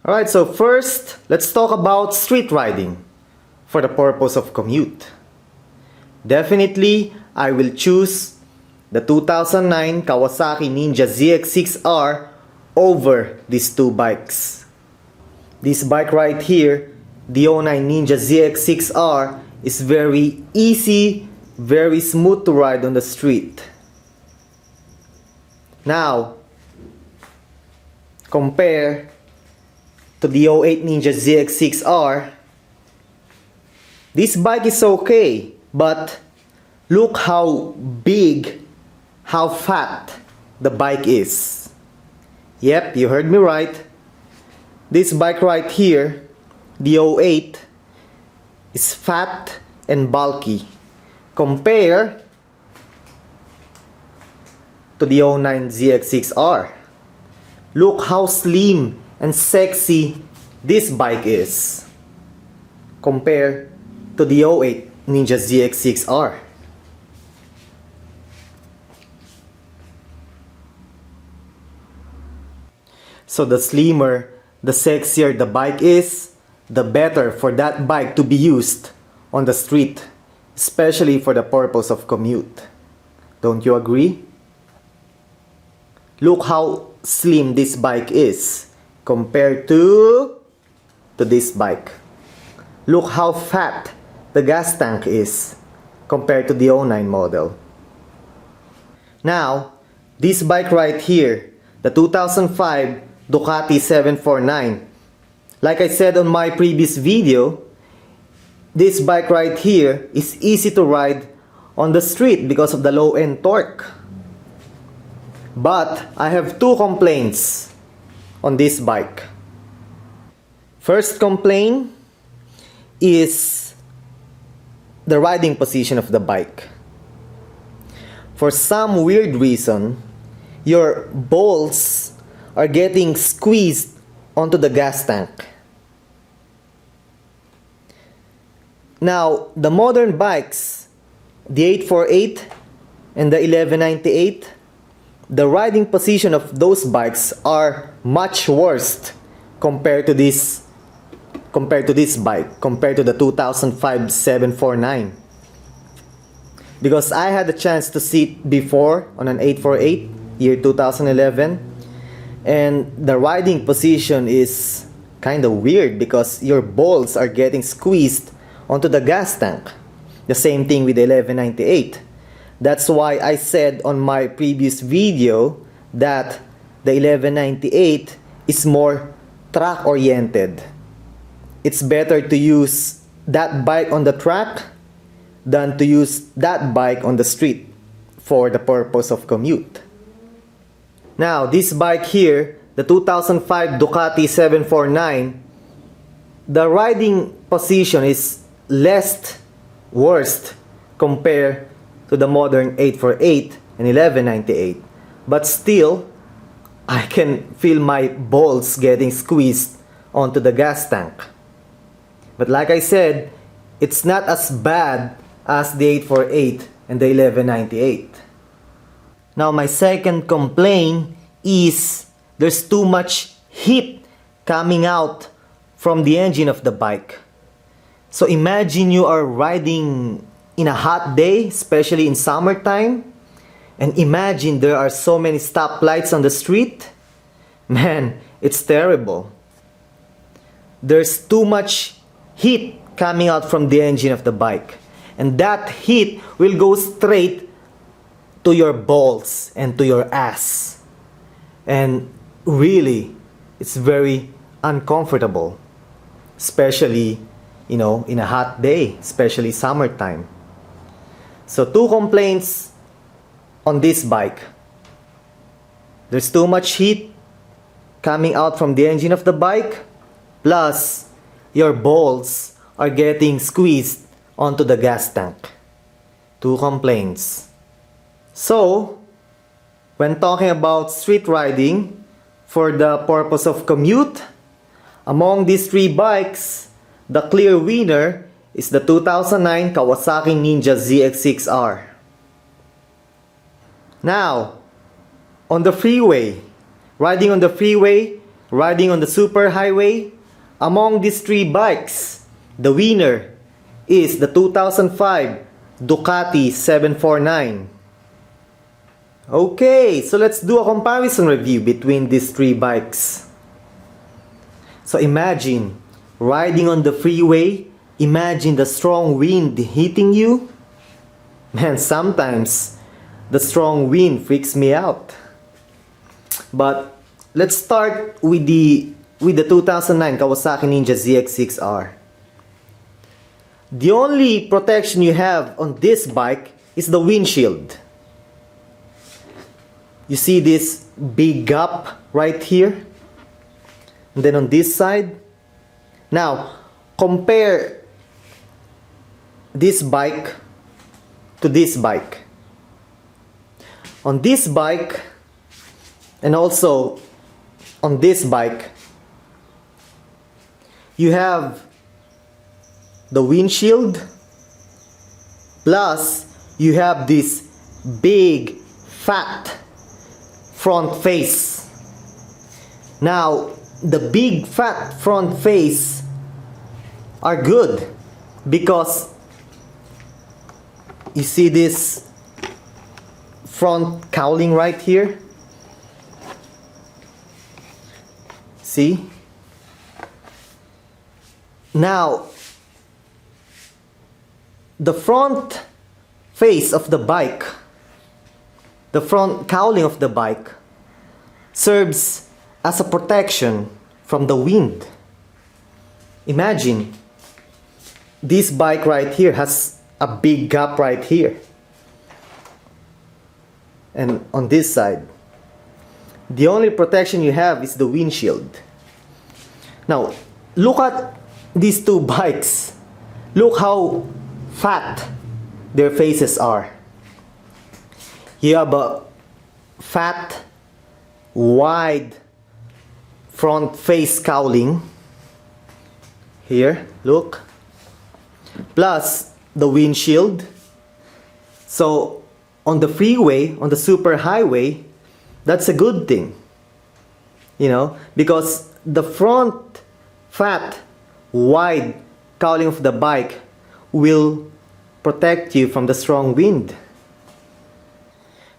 Alright, so first, let's talk about street riding for the purpose of commute. Definitely, I will choose the 2009 Kawasaki NINJA ZX-6R over these two bikes. This bike right here, the 09 NINJA ZX-6R, is very easy, very smooth to ride on the street. Now, compare to the 08 NINJA ZX-6R, this bike is okay, but look how big, how fat the bike is. Yep, you heard me right. This bike right here, the 08, is fat and bulky. Compare to the 09 ZX-6R. Look how slim and sexy this bike is compared to the 08 NINJA ZX-6R. So the slimmer, the sexier the bike is, the better for that bike to be used on the street, especially for the purpose of commute. Don't you agree? Look how slim this bike is compared to this bike. Look how fat the gas tank is compared to the 09 model. Now, this bike right here, the 2005 DUCATI 749. Like I said on my previous video, this bike right here is easy to ride on the street because of the low-end torque. But I have two complaints on this bike. First complaint is the riding position of the bike. For some weird reason, your balls are getting squeezed onto the gas tank. Now, the modern bikes, the 848 and the 1198, the riding position of those bikes are much worse compared to this bike, compared to the 2005 749. Because I had the chance to sit before on an 848 year 2011, and the riding position is kind of weird because your balls are getting squeezed onto the gas tank. The same thing with the 1198. That's why I said on my previous video that the 1198 is more track oriented. It's better to use that bike on the track than to use that bike on the street for the purpose of commute. Now, this bike here, the 2005 DUCATI 749, the riding position is less worst compared to the modern 848 and 1198. But still, I can feel my balls getting squeezed onto the gas tank. But like I said, it's not as bad as the 848 and the 1198. Now, my second complaint is there's too much heat coming out from the engine of the bike. So imagine you are riding in a hot day, especially in summertime, and imagine there are so many stoplights on the street. Man, it's terrible. There's too much heat coming out from the engine of the bike, and that heat will go straight to your balls and to your ass, and really it's very uncomfortable, especially in a hot day, especially summertime. So two complaints on this bike. There's too much heat coming out from the engine of the bike, plus your balls are getting squeezed onto the gas tank. Two complaints. So, when talking about street riding for the purpose of commute, among these three bikes, the clear winner is the 2009 Kawasaki NINJA ZX-6R. Now, on the freeway, riding on the freeway, riding on the super highway, among these three bikes, the winner is the 2005 Ducati 749. Okay, so let's do a comparison review between these three bikes. So imagine riding on the freeway, imagine the strong wind hitting you. Man, sometimes the strong wind freaks me out. But let's start with the 2009 Kawasaki NINJA ZX-6R. The only protection you have on this bike is the windshield. You see this big gap right here, and then on this side. Now compare this bike to this bike. On this bike and also on this bike, you have the windshield plus you have this big fat front face. Now the big fat front face are good because you see this front cowling right here. See? Now the front face of the bike, the front cowling of the bike, serves as a protection from the wind. Imagine this bike right here has a big gap right here, and on this side the only protection you have is the windshield. Now look at these two bikes. Look how fat their faces are. You have a fat, wide front face cowling here, look, plus the windshield. So on the freeway, on the super highway, that's a good thing, you know, because the front fat, wide cowling of the bike will protect you from the strong wind.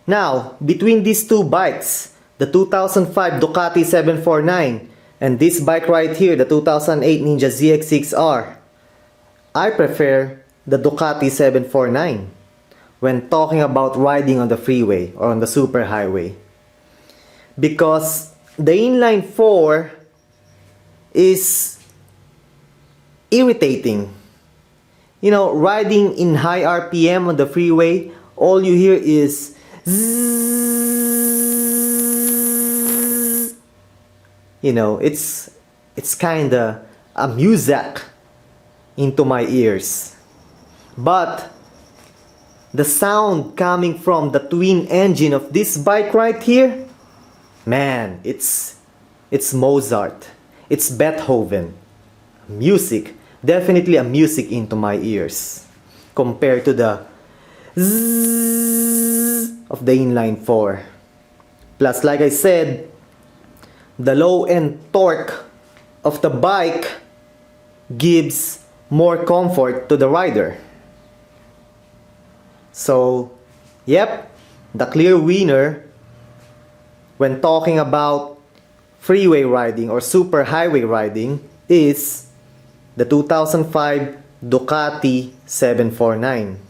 Now, between these two bikes, the 2005 Ducati 749 and this bike right here, the 2008 NINJA ZX-6R, I prefer the Ducati 749 when talking about riding on the freeway or on the super highway, because the inline 4 is irritating. You know, riding in high RPM on the freeway, all you hear is zzz. You know, it's kinda a music into my ears. But the sound coming from the twin engine of this bike right here, man, it's Mozart, it's Beethoven. Music, definitely a music into my ears compared to the zzz of the inline 4. Plus, like I said, the low end torque of the bike gives more comfort to the rider. So, yep, the clear winner when talking about freeway riding or super highway riding is the 2005 Ducati 749.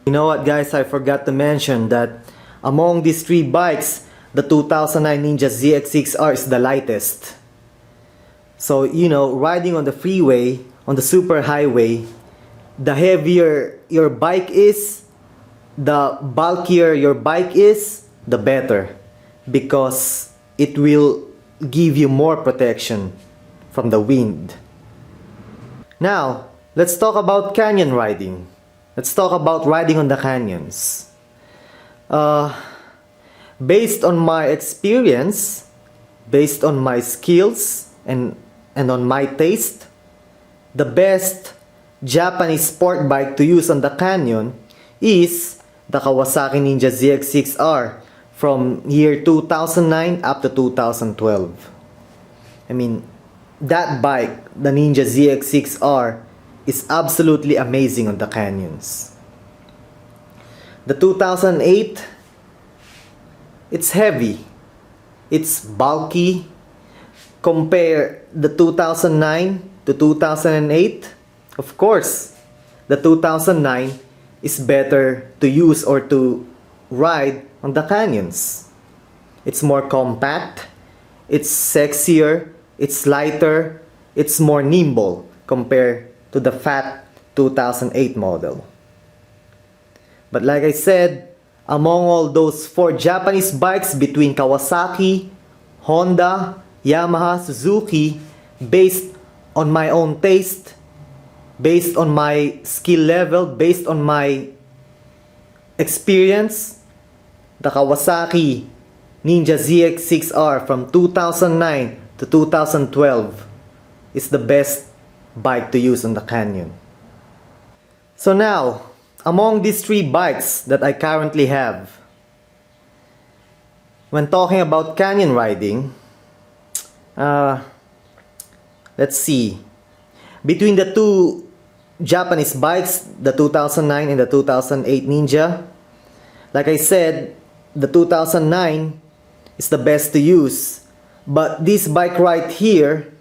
You know what, guys, I forgot to mention that among these three bikes, the 2009 NINJA ZX-6R is the lightest. So, you know, riding on the freeway, on the super highway, the heavier your bike is, the bulkier your bike is, the better, because it will give you more protection from the wind. Now, let's talk about canyon riding. Let's talk about riding on the canyons. Based on my experience, based on my skills, and on my taste, the best Japanese sport bike to use on the canyon is the Kawasaki NINJA ZX-6R from year 2009 up to 2012. I mean, that bike, the Ninja ZX-6R, is absolutely amazing on the canyons. The 2008, it's heavy, it's bulky. Compare the 2009 to 2008, of course, the 2009 is better to use or to ride on the canyons. It's more compact, it's sexier, it's lighter, it's more nimble compared to the fat 2008 model. But like I said, among all those 4 Japanese bikes between Kawasaki, Honda, Yamaha, Suzuki, based on my own taste, based on my skill level, based on my experience, the Kawasaki NINJA ZX-6R from 2009 to 2012 is the best bike to use on the canyon. So now, among these 3 bikes that I currently have, when talking about canyon riding, let's see, between the 2 Japanese bikes, the 2009 and the 2008 Ninja, like I said, the 2009 is the best to use. But this bike right here,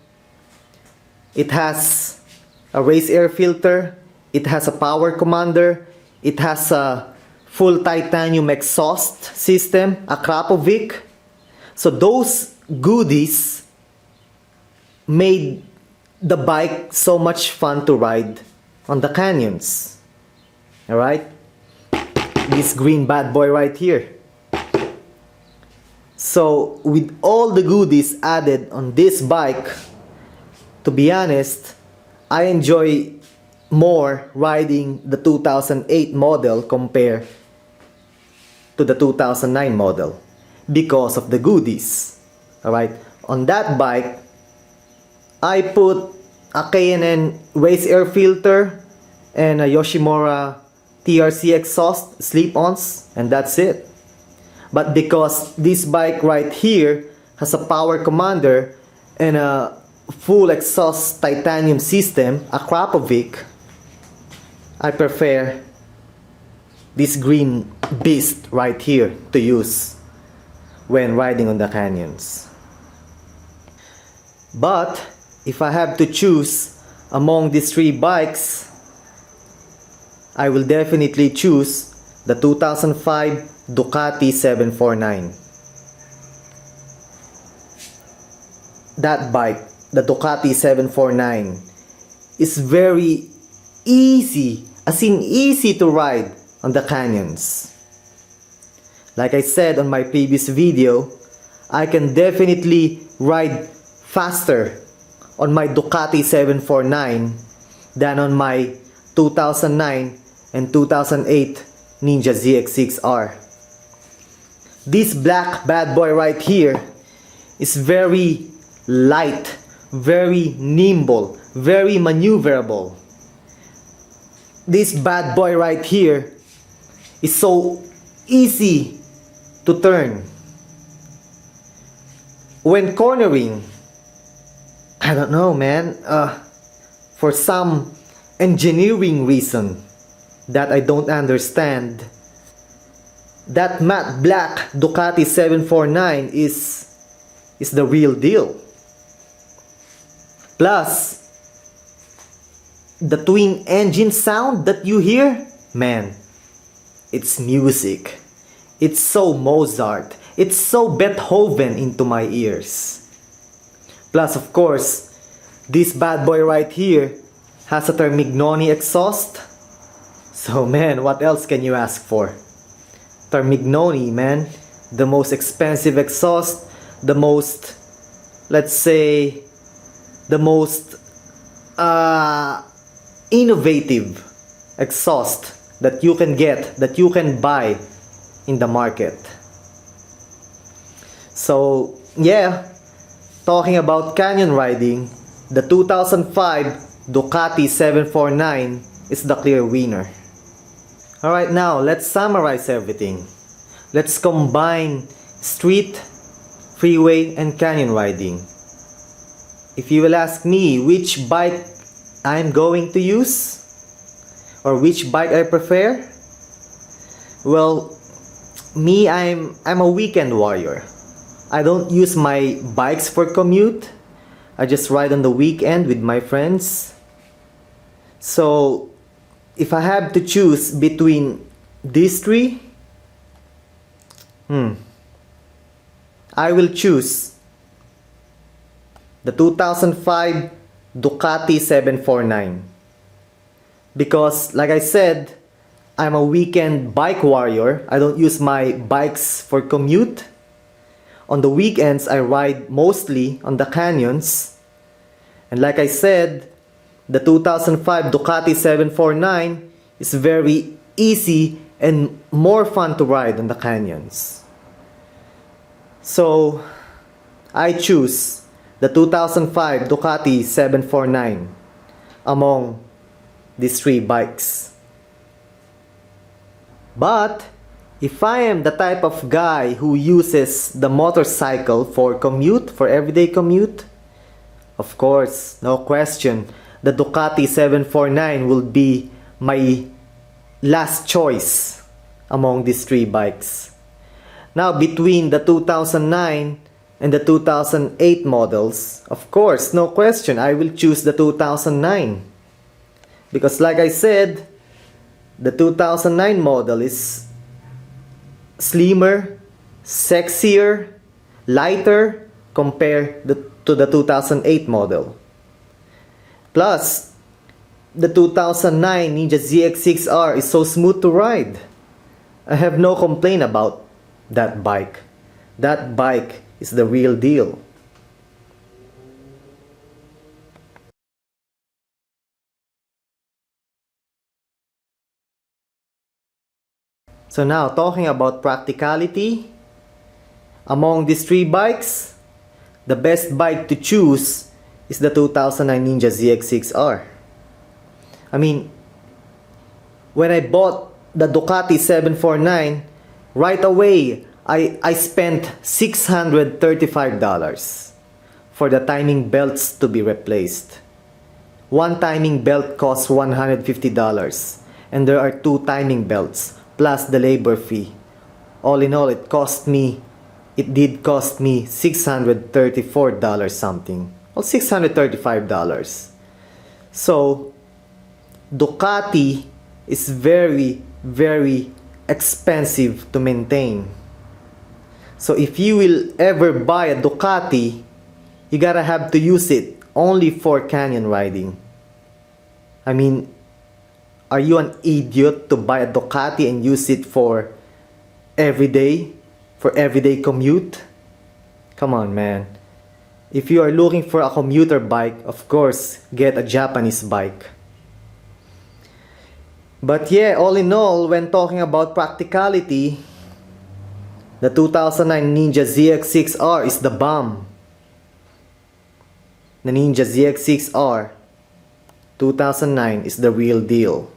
it has a race air filter, it has a power commander, it has a full titanium exhaust system, AKRAPOVIC. So those goodies made the bike so much fun to ride on the canyons. Alright? This green bad boy right here. So with all the goodies added on this bike, to be honest, I enjoy more riding the 2008 model compared to the 2009 model because of the goodies. Alright? On that bike, I put a K&N race air filter and a Yoshimura TRC exhaust slip-ons, and that's it. But because this bike right here has a power commander and a full exhaust titanium system, AKRAPOVIC, I prefer this green beast right here to use when riding on the canyons. But if I have to choose among these 3 bikes, I will definitely choose the 2005 DUCATI 749. That bike, the DUCATI 749, is very easy, as in easy to ride on the canyons. Like I said on my previous video, I can definitely ride faster on my DUCATI 749 than on my 2009 and 2008 NINJA ZX-6R. This black bad boy right here is very light, very nimble, very maneuverable. This bad boy right here is so easy to turn. When cornering, I don't know, man, for some engineering reason that I don't understand, that matte black DUCATI 749 is the real deal. Plus, the twin engine sound that you hear, man, it's music. It's so Mozart. It's so Beethoven into my ears. Plus, of course, this bad boy right here has a Termignoni exhaust. So man, what else can you ask for? Termignoni, man, the most expensive exhaust, the most, let's say, the most innovative exhaust that you can get, that you can buy in the market. So yeah, talking about canyon riding, the 2005 DUCATI 749 is the clear winner. Alright, now let's summarize everything. let's combine street, freeway, and canyon riding. If you will ask me which bike I'm going to use, or which bike I prefer, well, me, I'm a weekend warrior. I don't use my bikes for commute. I just ride on the weekend with my friends. So, if I have to choose between these three, I will choose the 2005 DUCATI 749. Because, like I said, I'm a weekend bike warrior. I don't use my bikes for commute. On the weekends, I ride mostly on the canyons. And like I said, the 2005 DUCATI 749 is very easy and more fun to ride on the canyons. So, I choose the 2005 DUCATI 749 among these three bikes. But if I am the type of guy who uses the motorcycle for commute, for everyday commute, of course, no question, the DUCATI 749 will be my last choice among these three bikes. Now, between the 2009 and the 2008 models, of course, no question, I will choose the 2009. Because like I said, the 2009 model is slimmer, sexier, lighter compared to the 2008 model. Plus, the 2009 NINJA ZX-6R is so smooth to ride. I have no complaint about that bike. That bike is the real deal. So now, talking about practicality, among these three bikes, the best bike to choose is the 2009 NINJA ZX-6R. I mean, when I bought the DUCATI 749, right away, I spent $635 for the timing belts to be replaced. One timing belt costs $150, and there are two timing belts, plus the labor fee. All in all, it did cost me $634 something. Well, $635. So, Ducati is very, very expensive to maintain. So if you will ever buy a Ducati, you gotta have to use it only for canyon riding. I mean, are you an idiot to buy a Ducati and use it for everyday commute? Come on, man. If you are looking for a commuter bike, of course, get a Japanese bike. But yeah, all in all, when talking about practicality, the 2009 NINJA ZX-6R is the bomb. The NINJA ZX-6R 2009 is the real deal.